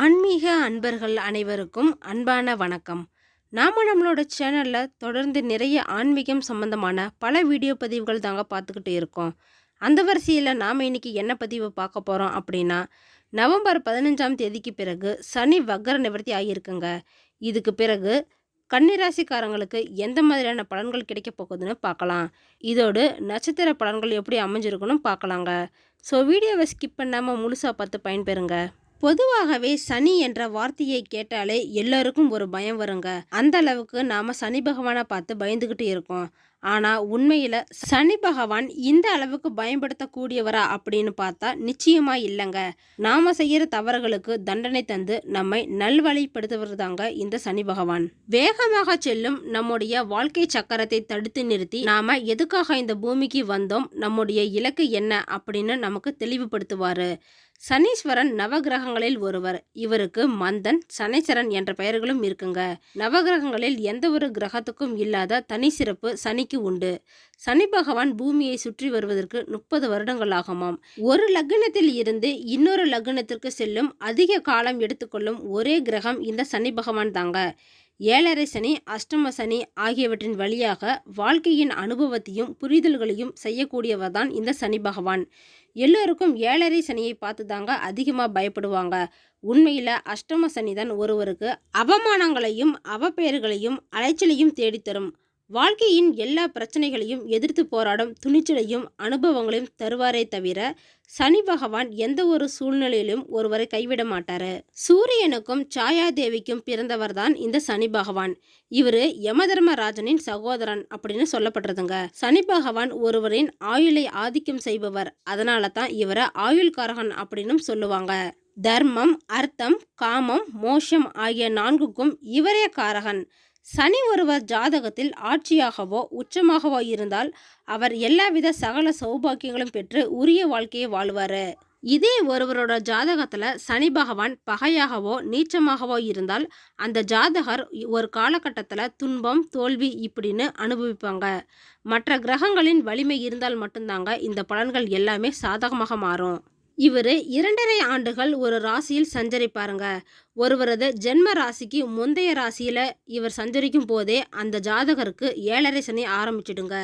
ஆன்மீக அன்பர்கள் அனைவருக்கும் அன்பான வணக்கம். நம்மளோட சேனலில் தொடர்ந்து நிறைய ஆன்மீகம் சம்பந்தமான பல வீடியோ பதிவுகள் தாங்க பார்த்துக்கிட்டு இருக்கோம். அந்த வரிசையில் நாம் இன்னைக்கு என்ன பதிவு பார்க்க போகிறோம் அப்படின்னா, நவம்பர் 15ஆம் தேதிக்கு பிறகு சனி வக்கர நிவர்த்தி ஆகியிருக்குங்க. இதுக்கு பிறகு கன்னிராசிக்காரங்களுக்கு எந்த மாதிரியான பலன்கள் கிடைக்க போகுதுன்னு பார்க்கலாம். இதோடு நட்சத்திர பலன்கள் எப்படி அமைஞ்சிருக்குன்னு பார்க்கலாங்க. ஸோ வீடியோவை ஸ்கிப் பண்ணாமல் முழுசாக பார்த்து பயன்பெறுங்க. பொதுவாகவே சனி என்ற வார்த்தையை கேட்டாலே எல்லாருக்கும் ஒரு பயம் வருங்க. அந்த அளவுக்கு நாம சனி பகவானை பார்த்து பயந்துகிட்டு இருக்கோம். ஆனா உண்மையில சனி பகவான் இந்த அளவுக்கு பயன்படுத்தக்கூடியவரா அப்படின்னு பார்த்தா நிச்சயமா இல்லைங்க. நாம செய்யற தவறுகளுக்கு தண்டனை தந்து நம்மை நல்வழிப்படுத்துவர் தாங்க இந்த சனி பகவான். வேகமாக செல்லும் நம்முடைய வாழ்க்கை சக்கரத்தை தடுத்து நிறுத்தி நாம எதுக்காக இந்த பூமிக்கு வந்தோம், நம்முடைய இலக்கு என்ன அப்படின்னு நமக்கு தெளிவுபடுத்துவாரு. சனீஸ்வரன் நவகிரகங்களில் ஒருவர். இவருக்கு மந்தன், சனீஸ்வரன் என்ற பெயர்களும் இருக்குங்க. நவகிரகங்களில் எந்த ஒரு கிரகத்துக்கும் இல்லாத தனி சிறப்பு சனிக்கு உண்டு. சனி பகவான் பூமியை சுற்றி வருவதற்கு 30 வருடங்கள் ஆகுமாம். ஒரு லக்னத்தில் இருந்து இன்னொரு லக்னத்திற்கு செல்லும் அதிக காலம் எடுத்துக்கொள்ளும் ஒரே கிரகம் இந்த சனி பகவான் தாங்க. 7.5 சனி, அஷ்டம சனி ஆகியவற்றின் வழியாக வாழ்க்கையின் அனுபவத்தையும் புரிதல்களையும் செய்யக்கூடியவர் தான் இந்த சனி பகவான். எல்லோருக்கும் 7.5 சனியை பார்த்து தாங்க அதிகமாக பயப்படுவாங்க. உண்மையில் அஷ்டம சனி தான் ஒருவருக்கு அவமானங்களையும் அவப்பெயர்களையும் அலைச்சலையும் தேடித்தரும். வாழ்க்கையின் எல்லா பிரச்சனைகளையும் எதிர்த்து போராடும் துணிச்சலையும் அனுபவங்களையும் தருவாரே தவிர சனி பகவான் எந்த ஒரு சூழ்நிலையிலும் ஒருவரை கைவிட மாட்டாரு. சூரியனுக்கும் சாயாதேவிக்கும் பிறந்தவர் தான் இந்த சனி பகவான். இவரு யமதர்மராஜனின் சகோதரன் அப்படின்னு சொல்லப்படுறதுங்க. சனி பகவான் ஒருவரின் ஆயுளை ஆதிக்கம் செய்பவர். அதனால தான் இவரை ஆயுள்காரகன் அப்படின்னு சொல்லுவாங்க. தர்மம், அர்த்தம், காமம், மோஷம் ஆகிய 4க்கும் இவரே காரகன். சனி ஒருவர் ஜாதகத்தில் ஆட்சியாகவோ உச்சமாகவோ இருந்தால் அவர் எல்லாவித சகல சௌபாக்கியங்களும் பெற்று உரிய வாழ்க்கையை வாழ்வார். இதே ஒருவரோட ஜாதகத்தில் சனி பகவான் பகையாகவோ நீச்சமாகவோ இருந்தால் அந்த ஜாதகர் ஒரு காலகட்டத்தில் துன்பம், தோல்வி இப்படின்னு அனுபவிப்பாங்க. மற்ற கிரகங்களின் வலிமை இருந்தால் மட்டும்தாங்க இந்த பலன்கள் எல்லாமே சாதகமாக மாறும். இவர் 2.5 ஆண்டுகள் ஒரு ராசியில் சஞ்சரிப்பாருங்க. ஒருவரது ஜென்ம ராசிக்கு முந்தைய ராசியில் இவர் சஞ்சரிக்கும் போதே அந்த ஜாதகருக்கு 7.5 சனி ஆரம்பிச்சிடுங்க.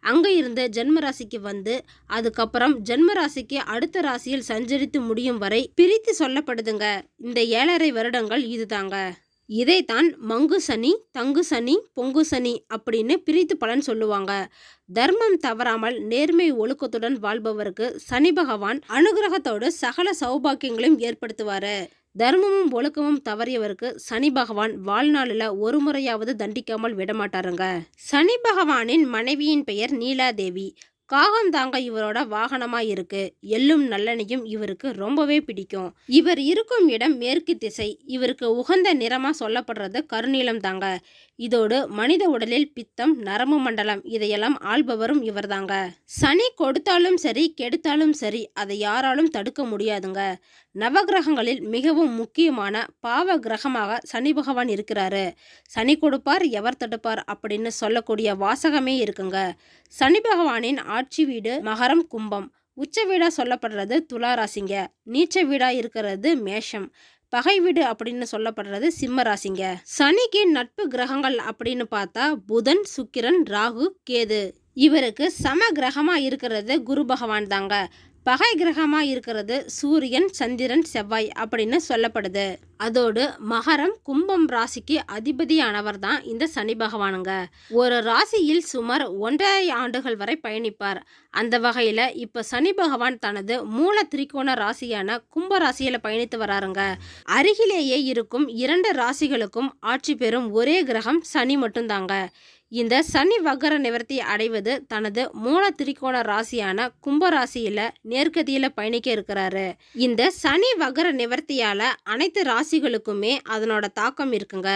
அங்கே இருந்து ஜென்ம ராசிக்கு வந்து அதுக்கப்புறம் ஜென்ம ராசிக்கு அடுத்த ராசியில் சஞ்சரித்து முடியும் வரை பிரித்து சொல்லப்படுதுங்க. இந்த 7.5 வருடங்கள் இதுதாங்க. இதைத்தான் மங்கு சனி, தங்கு சனி, பொங்கு சனி அப்படின்னு பிரித்து பலன் சொல்லுவாங்க. தர்மம் தவறாமல் நேர்மை ஒழுக்கத்துடன் வாழ்பவருக்கு சனி பகவான் அனுகிரகத்தோடு சகல சௌபாக்கியங்களையும் ஏற்படுத்துவாரு. தர்மமும் ஒழுக்கமும் தவறியவருக்கு சனி பகவான் வாழ்நாளில் ஒரு முறையாவது தண்டிக்காமல் விடமாட்டாருங்க. சனி பகவானின் மனைவியின் பெயர் நீலாதேவி. காகம் தாங்க இவரோட வாகனமா இருக்கு. எள்ளும் நல்லெண்ணையும் இவருக்கு ரொம்பவே பிடிக்கும். இவர் இருக்கும் இடம் மேற்கு திசை. இவருக்கு உகந்த நிறமா சொல்லப்படுறது கருநீலம் தாங்க. இதோடு மனித உடலில் பித்தம், நரம்பு மண்டலம் இதையெல்லாம் ஆள்பவரும் இவர் தாங்க. சனி கொடுத்தாலும் சரி கெடுத்தாலும் சரி அதை யாராலும் தடுக்க முடியாதுங்க. நவகிரகங்களில் மிகவும் முக்கியமான பாவ கிரகமாக சனி பகவான் இருக்கிறாரு. சனி கொடுப்பார் எவர் தடுப்பார் அப்படின்னு சொல்லக்கூடிய வாசகமே இருக்குங்க. சனி பகவானின் ஆட்சி வீடு மகரம், கும்பம். உச்ச வீடா சொல்லப்படுறது துலா ராசிங்க. நீச்ச வீடா இருக்கிறது மேஷம். பகை வீடு அப்படின்னு சொல்லப்படுறது சிம்ம ராசிங்க. சனிக்கு நட்பு கிரகங்கள் அப்படின்னு பார்த்தா புதன், சுக்கிரன், ராகு, கேது. இவருக்கு சம கிரகமா இருக்கிறது குரு பகவான் தாங்க. பகை கிரகமா இருக்கிறது சூரியன், சந்திரன், செவ்வாய் அப்படின்னு சொல்லப்படுது. அதோடு மகரம், கும்பம் ராசிக்கு அதிபதியானவர் தான் இந்த சனி பகவானுங்க. ஒரு ராசியில் சுமார் 1.5 ஆண்டுகள் வரை பயணிப்பார். அந்த வகையில் இப்போ சனி பகவான் தனது மூல திரிகோண ராசியான கும்ப ராசியில் பயணித்து வராருங்க. அருகிலேயே இருக்கும் 2 ராசிகளுக்கும் ஆட்சி பெறும் ஒரே கிரகம் சனி மட்டும்தாங்க. இந்த சனி வக்கர நிவர்த்தி அடைவது தனது மூல திரிகோண ராசியான கும்பராசியில நேர்கதியில பயணிக்க இருக்கிறாரு. இந்த சனி வக்கர நிவர்த்தியால அனைத்து ராசிகளுக்குமே அதனோட தாக்கம் இருக்குங்க.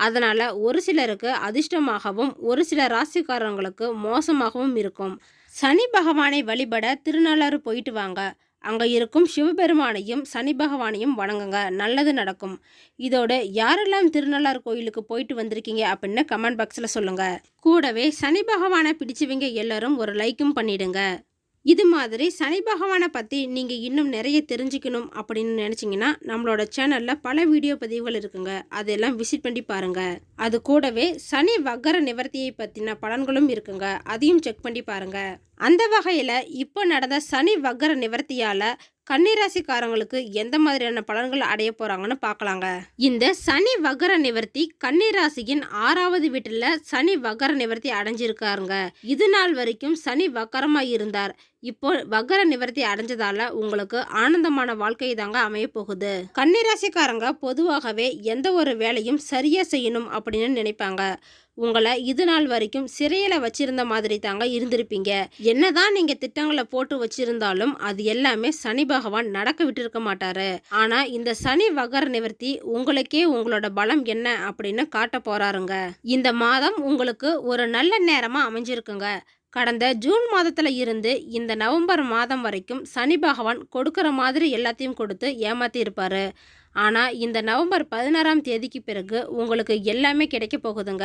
அதனால ஒரு சிலருக்கு அதிர்ஷ்டமாகவும் ஒரு சில ராசிக்காரங்களுக்கு மோசமாகவும் இருக்கும். சனி பகவானை வழிபட திருநள்ளாறு போயிட்டு வாங்க. அங்கே இருக்கும் சிவபெருமானையும் சனி பகவானையும் வணங்குங்க, நல்லது நடக்கும். இதோடு யாரெல்லாம் திருநள்ளாறு கோயிலுக்கு போயிட்டு வந்திருக்கீங்க அப்படின்னு கமெண்ட் பாக்ஸில் சொல்லுங்கள். கூடவே சனி பகவானை பிடிச்சவங்க எல்லாரும் ஒரு லைக்கும் பண்ணிடுங்க. இது மாதிரி சனி பகவானை பற்றி நீங்கள் இன்னும் நிறைய தெரிஞ்சுக்கணும் அப்படின்னு நினச்சிங்கன்னா நம்மளோட சேனலில் பல வீடியோ பதிவுகள் இருக்குங்க. அதெல்லாம் விசிட் பண்ணி பாருங்கள். அது கூடவே சனி வக்கர நிவர்த்தியை பற்றின பலன்களும் இருக்குங்க. அதையும் செக் பண்ணி பாருங்கள். அந்த வகையில் இப்போ நடந்த சனி வக்கர நிவர்த்தியால் கன்னிராசிக்காரங்களுக்கு எந்த மாதிரியான பலன்கள் அடைய போறாங்கன்னு பார்க்கலாங்க. இந்த சனி வக்கர நிவர்த்தி கன்னிராசியின் 6வது வீட்டில் சனி வக்கர நிவர்த்தி அடைஞ்சிருக்காருங்க. இது நாள் வரைக்கும் சனி வக்கரமா இருந்தார். இப்போ வக்கர நிவர்த்தி அடைஞ்சதால உங்களுக்கு ஆனந்தமான வாழ்க்கை தாங்க அமைய போகுது. கன்னிராசிக்காரங்க பொதுவாகவே எந்த ஒரு வேலையும் சரியா செய்யணும் அப்படின்னு நினைப்பாங்க. உங்களை இது நாள் வரைக்கும் சிறையில வச்சிருந்த மாதிரி தாங்க இருந்திருப்பீங்க. என்னதான் நீங்க திட்டங்களை போட்டு வச்சிருந்தாலும் அது எல்லாமே சனி பகவான் நடக்க விட்டுருக்க மாட்டாரு. ஆனா இந்த சனி வக்கர நிவர்த்தி உங்களுக்கே உங்களோட பலம் என்ன அப்படின்னு காட்ட போறாருங்க. இந்த மாதம் உங்களுக்கு ஒரு நல்ல நேரமா அமைஞ்சிருக்குங்க. கடந்த ஜூன் மாதத்துல இருந்து இந்த நவம்பர் மாதம் வரைக்கும் சனி பகவான் கொடுக்கற மாதிரி எல்லாத்தையும் கொடுத்து ஏமாத்தி இருப்பாரு. ஆனால் இந்த நவம்பர் 16ஆம் தேதிக்கு பிறகு உங்களுக்கு எல்லாமே கிடைக்க போகுதுங்க.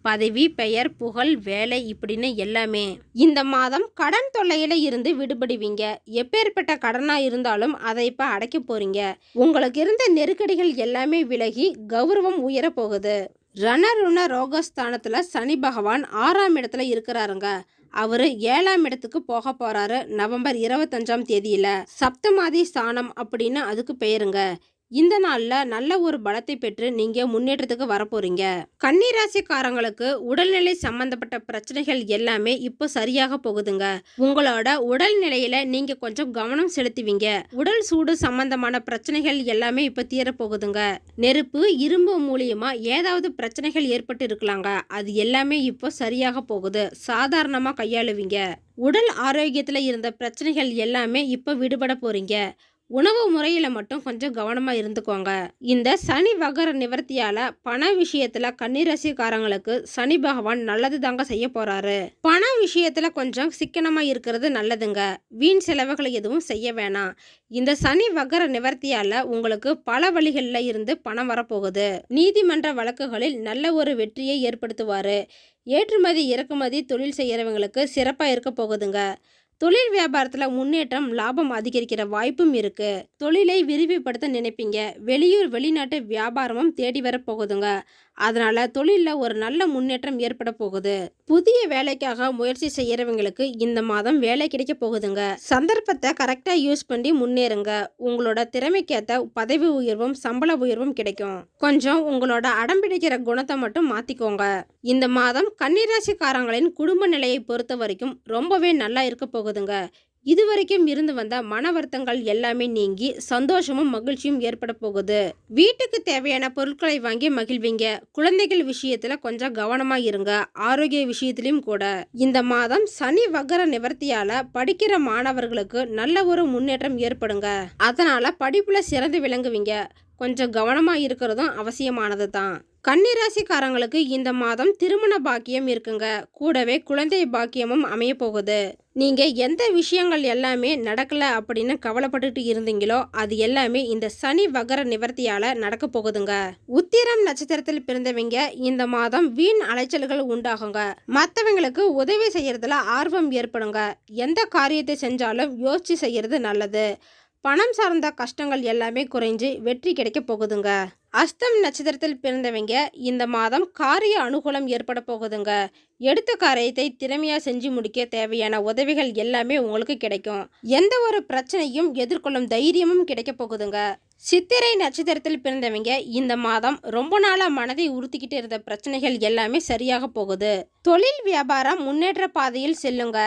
பதவி, பெயர், புகழ், வேலை இப்படின்னு எல்லாமே. இந்த மாதம் கடன் தொல்லையில இருந்து விடுபடுவீங்க. எப்பேற்பட்ட கடனாக இருந்தாலும் அதை இப்போ அடைக்க போறீங்க. உங்களுக்கு இருந்த நெருக்கடிகள் எல்லாமே விலகி கௌரவம் உயர போகுது. ரணருண ரோகஸ்தானத்தில் சனி பகவான் 6ஆம் இடத்துல இருக்கிறாருங்க. அவரு 7ஆம் இடத்துக்கு போக போறாரு நவம்பர் 25ஆம் தேதியில. சப்தமாதி ஸ்தானம் அப்படின்னு அதுக்கு பெயருங்க. இந்த நாளில் நல்ல ஒரு பலத்தை பெற்று நீங்கள் முன்னேற்றத்துக்கு வரப்போறீங்க. கன்னிராசிக்காரங்களுக்கு உடல்நிலை சம்பந்தப்பட்ட பிரச்சனைகள் எல்லாமே இப்போ சரியாக போகுதுங்க. உங்களோட உடல்நிலையில நீங்கள் கொஞ்சம் கவனம் செலுத்துவீங்க. உடல் சூடு சம்பந்தமான பிரச்சனைகள் எல்லாமே இப்போ தீரப்போகுதுங்க. நெருப்பு, இரும்பு மூலியமா ஏதாவது பிரச்சனைகள் ஏற்பட்டு இருக்கலாங்க. அது எல்லாமே இப்போ சரியாக போகுது. சாதாரணமாக கையாளுவீங்க. உடல் ஆரோக்கியத்தில் இருந்த பிரச்சனைகள் எல்லாமே இப்போ விடுபட போறீங்க. உணவு முறையில் மட்டும் கொஞ்சம் கவனமாக இருந்துக்கோங்க. இந்த சனி வக்கர நிவர்த்தியால் பண விஷயத்தில் கன்னிராசிக்காரங்களுக்கு சனி பகவான் நல்லது தாங்க செய்ய போகிறாரு. பண விஷயத்தில் கொஞ்சம் சிக்கனமாக இருக்கிறது நல்லதுங்க. வீண் செலவுகளை எதுவும் செய்ய வேணாம். இந்த சனி வக்கர நிவர்த்தியால் உங்களுக்கு பல வழிகளில் இருந்து பணம் வரப்போகுது. நீதிமன்ற வழக்குகளில் நல்ல ஒரு வெற்றியை ஏற்படுத்துவார். ஏற்றுமதி இறக்குமதி தொழில் செய்கிறவங்களுக்கு சிறப்பாக இருக்க போகுதுங்க. தொழில் வியாபாரத்தில் முன்னேற்றம், லாபம் அதிகரிக்கிற வாய்ப்பும் இருக்கு. தொழிலை விரிவுபடுத்த நினைப்பீங்க. வெளியூர் வெளிநாட்டு வியாபாரமும் தேடி வர போகுதுங்க. அதனால தொழிலில் ஒரு நல்ல முன்னேற்றம் ஏற்பட போகுது. புதிய வேலைக்காக முயற்சி செய்யறவங்களுக்கு இந்த மாதம் வேலை கிடைக்க போகுதுங்க. சந்தர்ப்பத்தை கரெக்டா யூஸ் பண்ணி முன்னேறுங்க. உங்களோட திறமைக்கேற்ற பதவி உயர்வும் சம்பள உயர்வும் கிடைக்கும். கொஞ்சம் உங்களோட அடம்பிடிக்கிற குணத்தை மட்டும் மாத்திக்கோங்க. இந்த மாதம் கன்னிராசிக்காரங்களின் குடும்ப நிலையை பொறுத்த வரைக்கும் ரொம்பவே நல்லா இருக்க போகுதுங்க. இதுவரைக்கும் இருந்து வந்த மன வருத்தங்கள் எல்லாமே நீங்கி சந்தோஷமும் மகிழ்ச்சியும் ஏற்பட போகுது. வீட்டுக்கு தேவையான பொருட்களை வாங்கி மகிழ்வீங்க. குழந்தைகள் விஷயத்துல கொஞ்சம் கவனமா இருங்க. ஆரோக்கிய விஷயத்திலும் கூட. இந்த மாதம் சனி வக்கர நிவர்த்தியால படிக்கிற மாணவர்களுக்கு நல்ல ஒரு முன்னேற்றம் ஏற்படுங்க. அதனால படிப்புல சிறந்து விளங்குவீங்க. கொஞ்சம் கவனமா இருக்கிறதும் அவசியமானது தான். கன்னிராசிக்காரங்களுக்கு இந்த மாதம் திருமண பாக்கியம் இருக்குங்க. கூடவே குழந்தை பாக்கியமும் அமைய போகுது. நீங்க எந்த விஷயங்கள் எல்லாமே நடக்கல அப்படின்னு கவலைப்பட்டுட்டு இருந்தீங்களோ அது எல்லாமே இந்த சனி வக்கர நிவர்த்தியால நடக்க போகுதுங்க. உத்திரம் நட்சத்திரத்தில் பிறந்தவங்க இந்த மாதம் வீண் அலைச்சல்கள் உண்டாகுங்க. மற்றவங்களுக்கு உதவி செய்யறதுல ஆர்வம் ஏற்படுங்க. எந்த காரியத்தை செஞ்சாலும் யோசிச்சு செய்யறது நல்லது. பணம் சார்ந்த கஷ்டங்கள் எல்லாமே குறைஞ்சு வெற்றி கிடைக்க போகுதுங்க. அஸ்தம் நட்சத்திரத்தில் பிறந்தவங்க இந்த மாதம் காரிய அனுகூலம் ஏற்பட போகுதுங்க. எடுத்த காரியத்தை திறமையா செஞ்சு முடிக்க தேவையான உதவிகள் எல்லாமே உங்களுக்கு கிடைக்கும். எந்த ஒரு பிரச்சனையும் எதிர்கொள்ளும் தைரியமும் கிடைக்க போகுதுங்க. சித்திரை நட்சத்திரத்தில் பிறந்தவங்க இந்த மாதம் ரொம்ப நாளா மனதை உறுத்திக்கிட்டு இருந்த பிரச்சனைகள் எல்லாமே சரியாக போகுது. தொழில் வியாபாரம் முன்னேற்ற பாதையில் செல்லுங்க.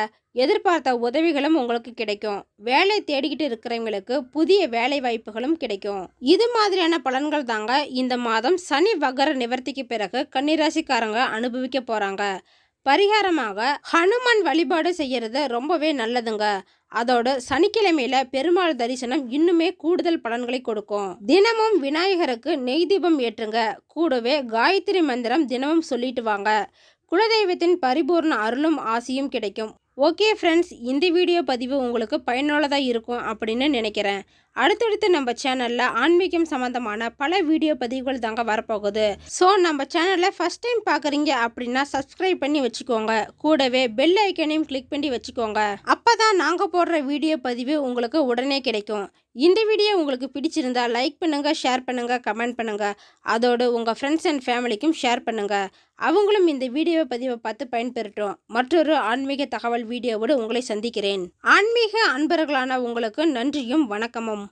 எதிர்பார்த்த உதவிகளும் உங்களுக்கு கிடைக்கும். வேலை தேடிக்கிட்டு இருக்கிறவங்களுக்கு புதிய வேலை வாய்ப்புகளும் கிடைக்கும். இது மாதிரியான பலன்கள் தாங்க இந்த மாதம் சனி வக்கர நிவர்த்திக்கு பிறகு கன்னிராசிக்காரங்க அனுபவிக்க போறாங்க. பரிகாரமாக ஹனுமான் வழிபாடு செய்யறது ரொம்பவே நல்லதுங்க. அதோட சனிக்கிழமையில பெருமாள் தரிசனம் இன்னுமே கூடுதல் பலன்களை கொடுக்கும். தினமும் விநாயகருக்கு நெய் தீபம் ஏற்றுங்க. கூடவே காயத்ரி மந்திரம் தினமும் சொல்லிட்டு வாங்க. குலதெய்வத்தின் பரிபூர்ண அருளும் ஆசியும் கிடைக்கும். ஓகே ஃப்ரெண்ட்ஸ், இந்த வீடியோ பதிவு உங்களுக்கு பயனுள்ளதாக இருக்கும் அப்படின்னு நினைக்கிறேன். அடுத்தடுத்து நம்ம சேனலில் ஆன்மீகம் சம்மந்தமான பல வீடியோ பதிவுகள் தாங்க வரப்போகுது. ஸோ நம்ம சேனலில் ஃபஸ்ட் டைம் பார்க்குறீங்க அப்படின்னா சப்ஸ்கிரைப் பண்ணி வச்சுக்கோங்க. கூடவே பெல் ஐக்கனையும் கிளிக் பண்ணி வச்சுக்கோங்க. அப்போ தான் நாங்கள் போடுற வீடியோ பதிவு உங்களுக்கு உடனே கிடைக்கும். இந்த வீடியோ உங்களுக்கு பிடிச்சிருந்தா லைக் பண்ணுங்கள், ஷேர் பண்ணுங்கள், கமெண்ட் பண்ணுங்கள். அதோடு உங்கள் ஃப்ரெண்ட்ஸ் அண்ட் ஃபேமிலிக்கும் ஷேர் பண்ணுங்கள். அவங்களும் இந்த வீடியோ பதிவை பார்த்து பயன்பெறட்டும். மற்றொரு ஆன்மீக தகவல் வீடியோவோடு உங்களை சந்திக்கிறேன். ஆன்மீக அன்பர்களான உங்களுக்கு நன்றியும் வணக்கமும்.